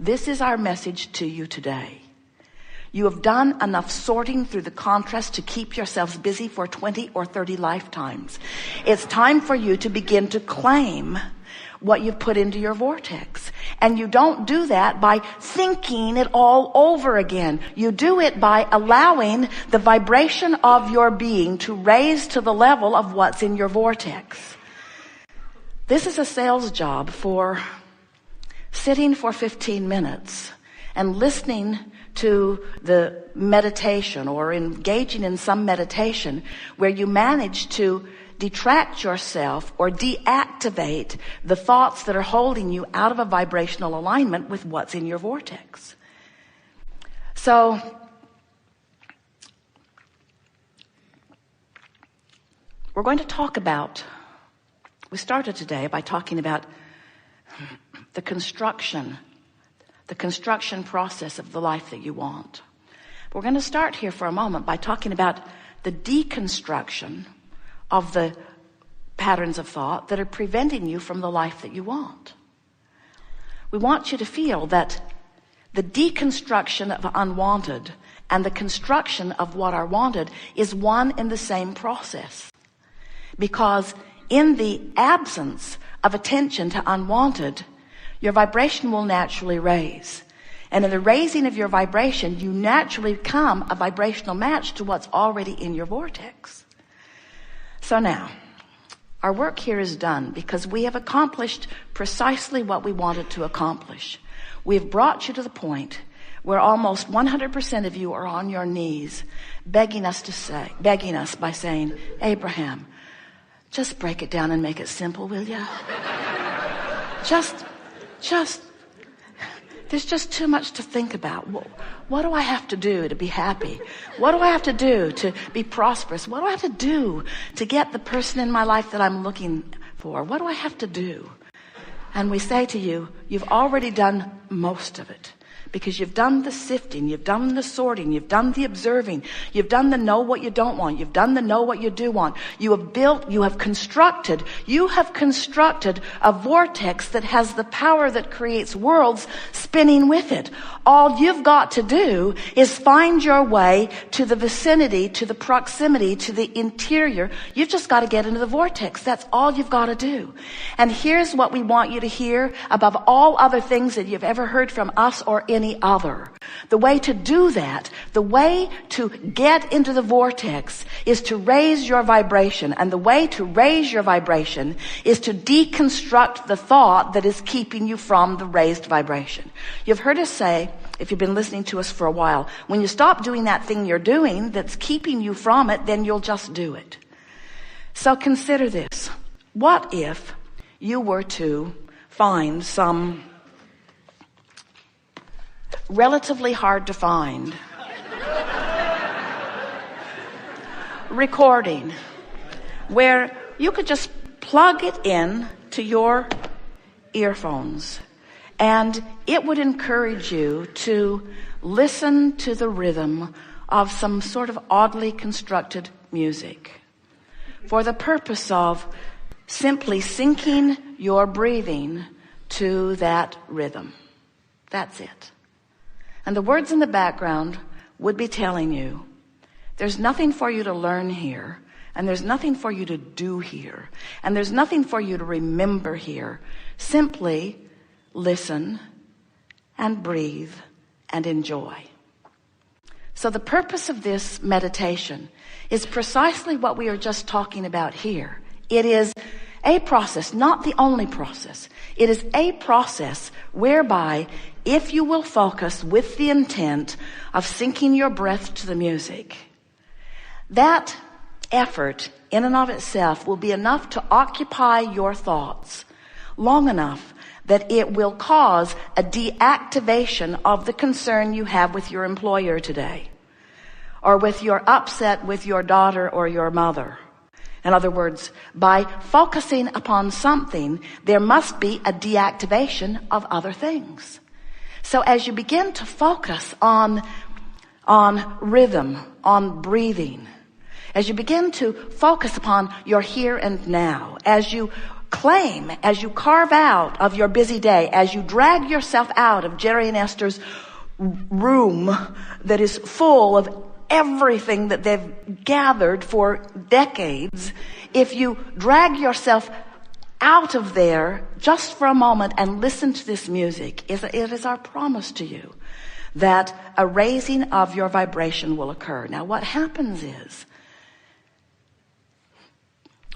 this is our message to you today. You have done enough sorting through the contrast to keep yourselves busy for 20 or 30 lifetimes. It's time for you to begin to claim what you've put into your vortex. And you don't do that by thinking it all over again. You do it by allowing the vibration of your being to raise to the level of what's in your vortex. This is a sales job for sitting for 15 minutes and listening to the meditation or engaging in some meditation where you manage to detract yourself or deactivate the thoughts that are holding you out of a vibrational alignment with what's in your vortex. So, we're going to talk about, we started today by talking about the construction process of the life that you want. We're going to start here for a moment by talking about the deconstruction of the patterns of thought that are preventing you from the life that you want. We want you to feel that the deconstruction of unwanted and the construction of what are wanted is one and the same process. Because in the absence of attention to unwanted, your vibration will naturally raise. And in the raising of your vibration, you naturally become a vibrational match to what's already in your vortex. So now, our work here is done because we have accomplished precisely what we wanted to accomplish. We've brought you to the point where almost 100% of you are on your knees, begging us by saying, Abraham, just break it down and make it simple, will you? There's just too much to think about. What do I have to do to be happy? What do I have to do to be prosperous? What do I have to do to get the person in my life that I'm looking for? What do I have to do? And we say to you, you've already done most of it. Because you've done the sifting, you've done the sorting, you've done the observing, you've done the know what you don't want, you've done the know what you do want. You have constructed a vortex that has the power that creates worlds spinning with it. All you've got to do is find your way to the vicinity, to the proximity, to the interior. You've just got to get into the vortex. That's all you've got to do. And here's what we want you to hear above all other things that you've ever heard from us or any other. The way to do that, the way to get into the vortex is to raise your vibration. And the way to raise your vibration is to deconstruct the thought that is keeping you from the raised vibration. You've heard us say, if you've been listening to us for a while, when you stop doing that thing you're doing that's keeping you from it, then you'll just do it. So consider this. What if you were to find some relatively hard to find recording where you could just plug it in to your earphones and it would encourage you to listen to the rhythm of some sort of oddly constructed music for the purpose of simply syncing your breathing to that rhythm. That's it. And the words in the background would be telling you, there's nothing for you to learn here, and there's nothing for you to do here, and there's nothing for you to remember here. Simply listen and breathe and enjoy. So the purpose of this meditation is precisely what we are just talking about here. It is a process, not the only process. It is a process whereby if you will focus with the intent of syncing your breath to the music, that effort in and of itself will be enough to occupy your thoughts long enough that it will cause a deactivation of the concern you have with your employer today, or with your upset with your daughter or your mother. In other words, by focusing upon something, there must be a deactivation of other things. So as you begin to focus on rhythm, on breathing, as you begin to focus upon your here and now, as you claim, as you carve out of your busy day, as you drag yourself out of Jerry and Esther's room that is full of everything that they've gathered for decades, if you drag yourself out of there just for a moment and listen to this music, it is our promise to you that a raising of your vibration will occur. Now, what happens is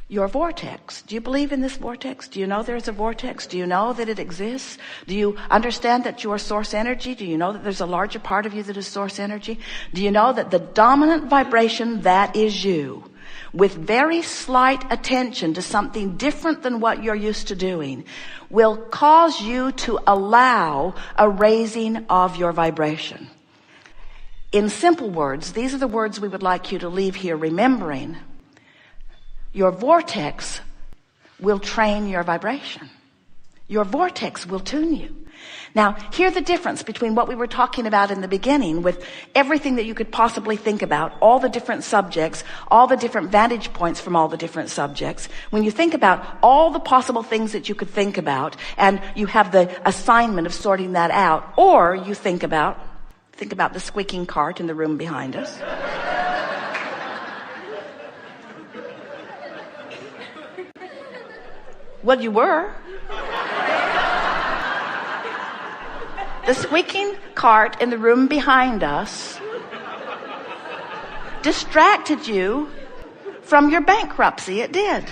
your vortex. Do you believe in this vortex? Do you know there's a vortex? Do you know that it exists? Do you understand that you are source energy? Do you know that there's a larger part of you that is source energy? Do you know that the dominant vibration, that is you, with very slight attention to something different than what you're used to doing, will cause you to allow a raising of your vibration? In simple words, these are the words we would like you to leave here remembering. Your vortex will train your vibration. Your vortex will tune you. Now, hear the difference between what we were talking about in the beginning with everything that you could possibly think about, all the different subjects, all the different vantage points from all the different subjects. When you think about all the possible things that you could think about, and you have the assignment of sorting that out, or you think about the squeaking cart in the room behind us. Well, you were. The squeaking cart in the room behind us distracted you from your bankruptcy. It did.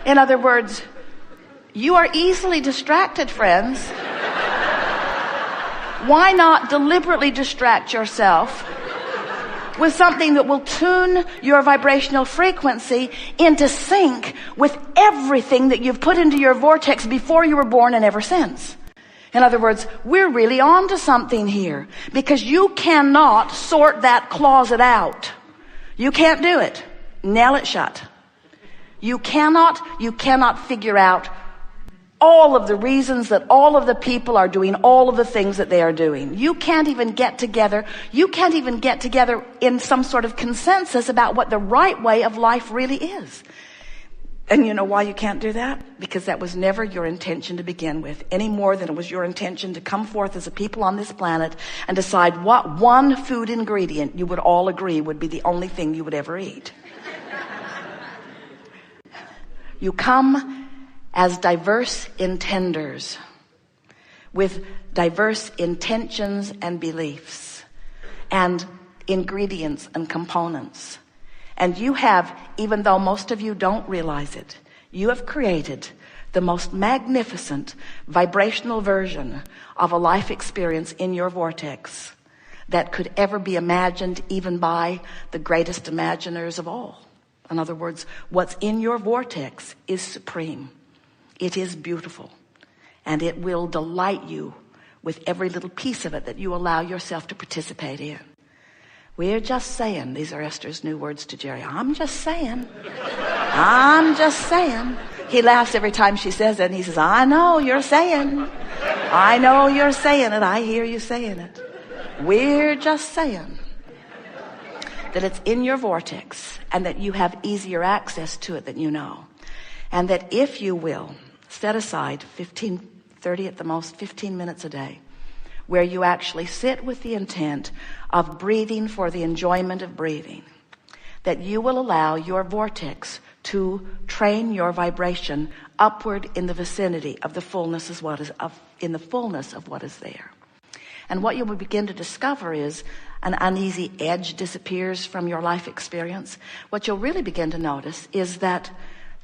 In other words, you are easily distracted, friends. Why not deliberately distract yourself with something that will tune your vibrational frequency into sync with everything that you've put into your vortex before you were born and ever since? In other words, we're really on to something here, because you cannot sort that closet out. You can't do it. Nail it shut. You cannot figure out all of the reasons that all of the people are doing all of the things that they are doing. You can't even get together in some sort of consensus about what the right way of life really is. And you know why you can't do that? Because that was never your intention to begin with, any more than it was your intention to come forth as a people on this planet and decide what one food ingredient you would all agree would be the only thing you would ever eat. You come as diverse intenders with diverse intentions and beliefs and ingredients and components. And you have, even though most of you don't realize it, you have created the most magnificent vibrational version of a life experience in your vortex that could ever be imagined even by the greatest imaginers of all. In other words, what's in your vortex is supreme. It is beautiful, and it will delight you with every little piece of it that you allow yourself to participate in. We're just saying, these are Esther's new words to Jerry. I'm just saying. He laughs every time she says it, and he says, I know you're saying it. I hear you saying it. We're just saying that it's in your vortex and that you have easier access to it than you know. And that if you will, set aside 30 at the most, 15 minutes a day, where you actually sit with the intent of breathing for the enjoyment of breathing, that you will allow your vortex to train your vibration upward in the vicinity of the fullness of what is there. And what you will begin to discover is an uneasy edge disappears from your life experience. What you'll really begin to notice is that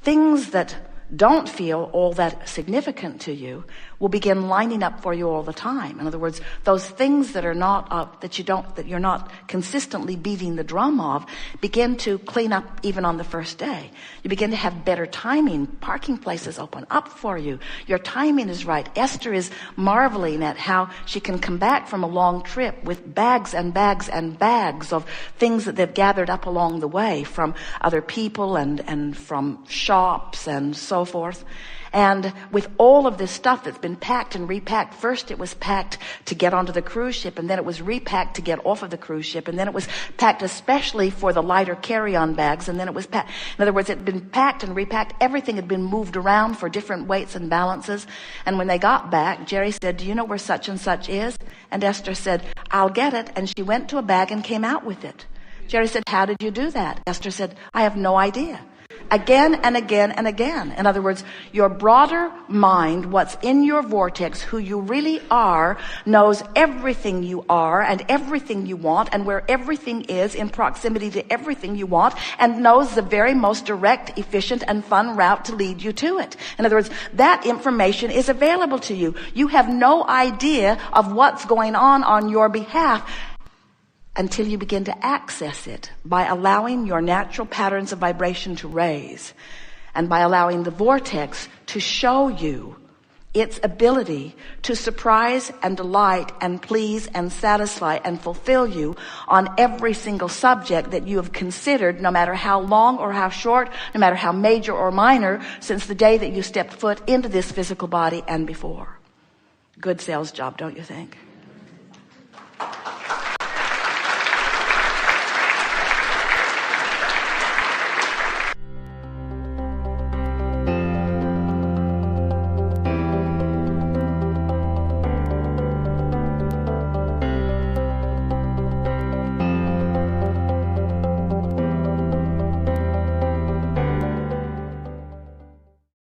things that don't feel all that significant to you will begin lining up for you all the time. In other words, those things that are not that you're not consistently beating the drum of begin to clean up even on the first day. You begin to have better timing. Parking places open up for you. Your timing is right. Esther is marveling at how she can come back from a long trip with bags and bags and bags of things that they've gathered up along the way from other people and from shops and so forth. And with all of this stuff that's been packed and repacked, first it was packed to get onto the cruise ship, and then it was repacked to get off of the cruise ship, and then it was packed especially for the lighter carry-on bags, and then it was packed. In other words, it had been packed and repacked. Everything had been moved around for different weights and balances. And when they got back, Jerry said, do you know where such and such is? And Esther said, I'll get it. And she went to a bag and came out with it. Jerry said, how did you do that? Esther said, I have no idea. Again and again and again. In other words, your broader mind, what's in your vortex, who you really are, knows everything you are and everything you want and where everything is in proximity to everything you want, and knows the very most direct, efficient, and fun route to lead you to it. In other words, that information is available to you. You have no idea of what's going on your behalf until you begin to access it by allowing your natural patterns of vibration to raise, and by allowing the vortex to show you its ability to surprise and delight and please and satisfy and fulfill you on every single subject that you have considered, no matter how long or how short, no matter how major or minor, since the day that you stepped foot into this physical body and before. Good sales job, don't you think?